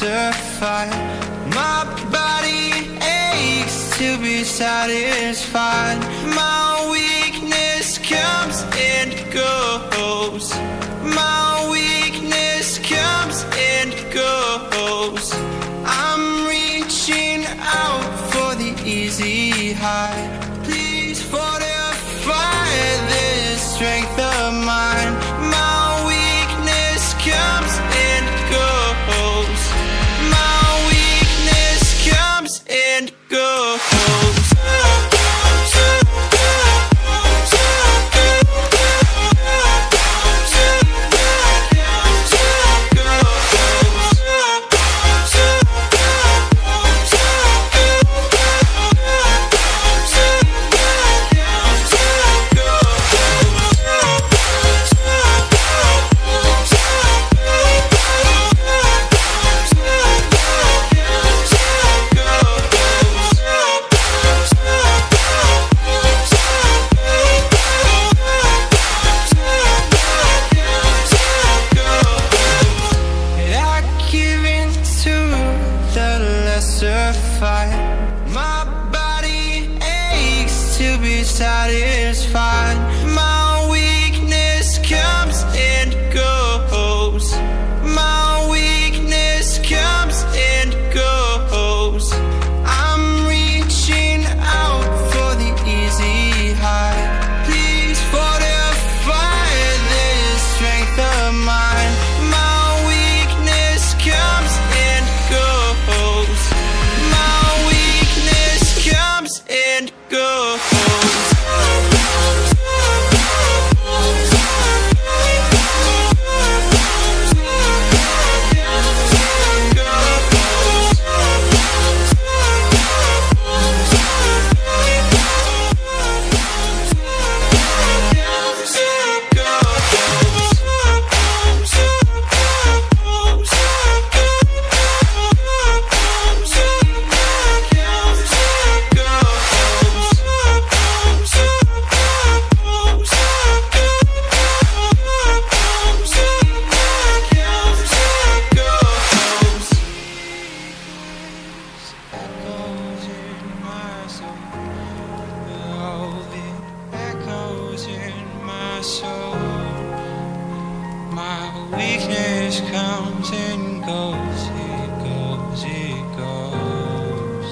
classified. My body aches to be satisfied. My weakness comes and goes. My weakness comes and goes. I'm reaching out for the easy high. Please fortify this strength of mine. My weakness comes and goes. My weakness comes and goes. My body aches to be satisfied. My weakness comes and goes. My weakness comes and goes. I'm reaching out for the easy high. Please fortify this strength of mine. My weakness comes and goes. And go. My weakness comes and goes, it goes, it goes.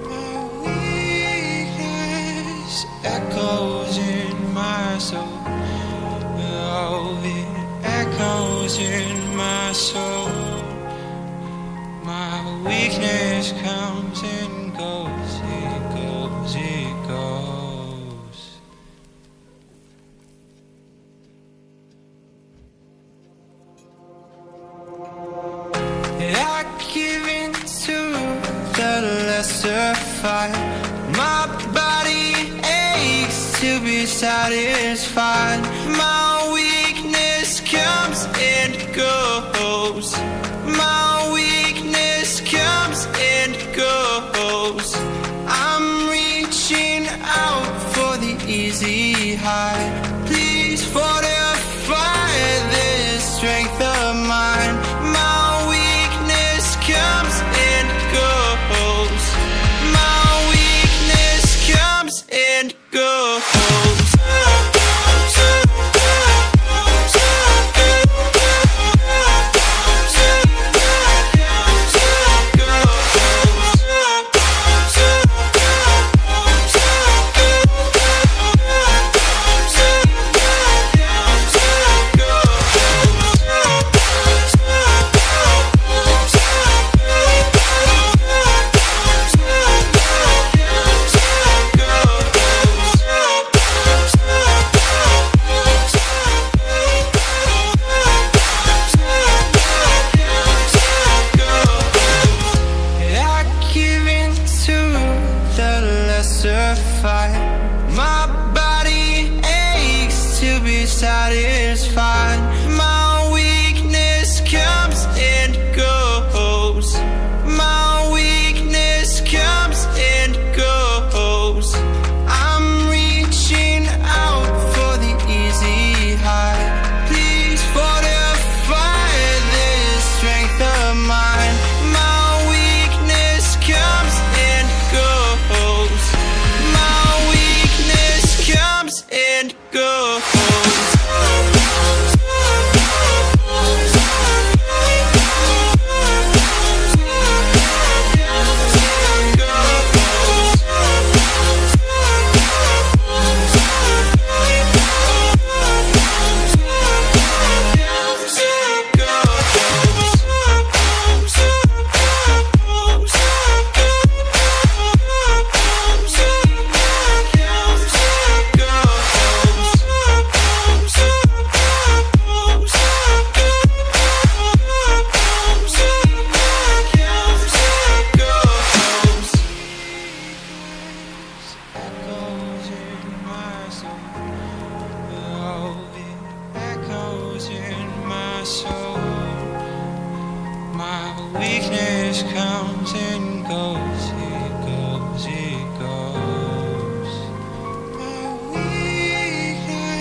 My weakness echoes in my soul. Oh, it echoes in my soul. My weakness comes and goes, it goes, it goes. I give in to the lesser fight. My body aches to be satisfied. My weakness comes and goes. My weakness comes and goes. I'm reaching out for the easy high. Please fortify this strength of mine. My weakness comes and goes. My weakness comes and goes. My body aches to be satisfied. My weakness comes and goes. My weakness comes and goes. I'm reaching out for the easy high. Please fortify this strength of mine. weakness comes and goes, it goes, it goes. My weakness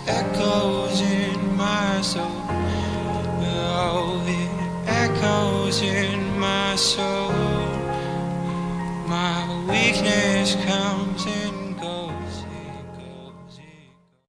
echoes in my soul. Oh, it echoes in my soul. My weakness comes and